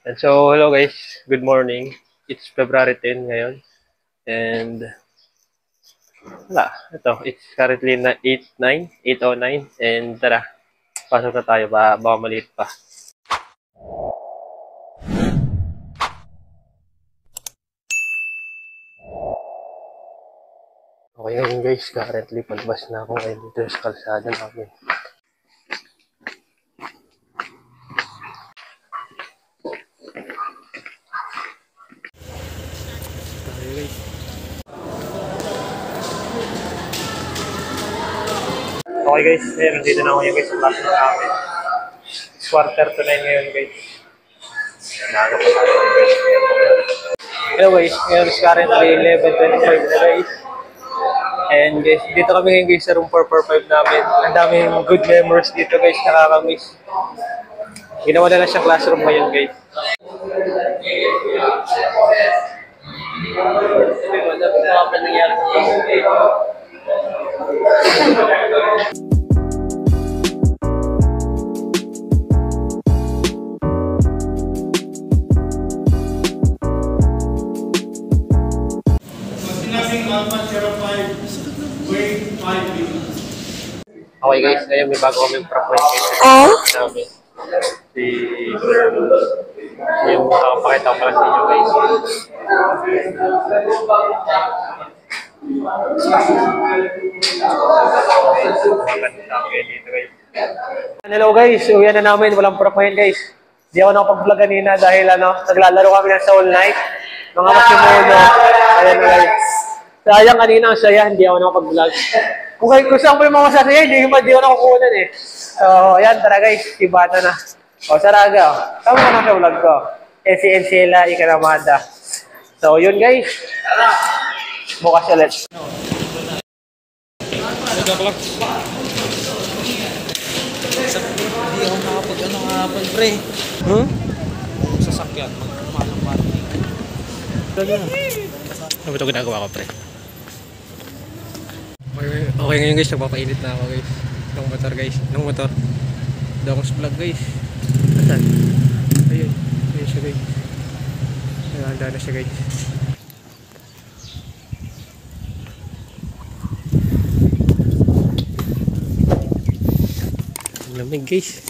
And so, hello guys. Good morning. It's February 10 ngayon. And, wala. Ito, it's currently na 8:09. And tara, pasok na tayo. Baka maliit pa. Okay ngayon guys. Currently, palabas na ako ngayon dito sa kalsada namin. Okay guys, nandito na ako ngayon guys sa class namin. It's 8:45 ngayon guys. Naga pa tayo guys. Hello guys, ngayon is currently 11:25 na guys. And guys, dito kami ngayon guys sa room 445 namin. Ang daming good memories dito guys, nakakamiss. Ginawa na lang siyang classroom ngayon guys. Okay guys, ngayon may bago kami propoint guys. Namin. Si yung pakita ko pala sa inyo guys. Hello guys, uwi na namin, walang propoint guys. Di ako nakapag-vlog kanina dahil naglalaro kami ng Soul Night. Mga Makimuno. Ayan guys. Sayang kanina ang saya, hindi ako nakapag-vlog. Kung saan po yung mga masasaya, hindi ako nakukunan eh. So, ayan, tara guys, ibata na. O, Saraga, tama ka na sa vlog ko. Si Encela, Ikanamada. So, yun guys. Bukas ulit. Hindi ako nakapag pre. Sasakyan, magkumalang parking. Ano ba ito ginagawa ko, pre? Okay ngayon guys, nagpapainit na ako guys. Ng motor guys. Ng motor. Dangos vlog guys. Asan? Ayun. Ayun siya guys. Handa na siya guys. Ang lamig guys.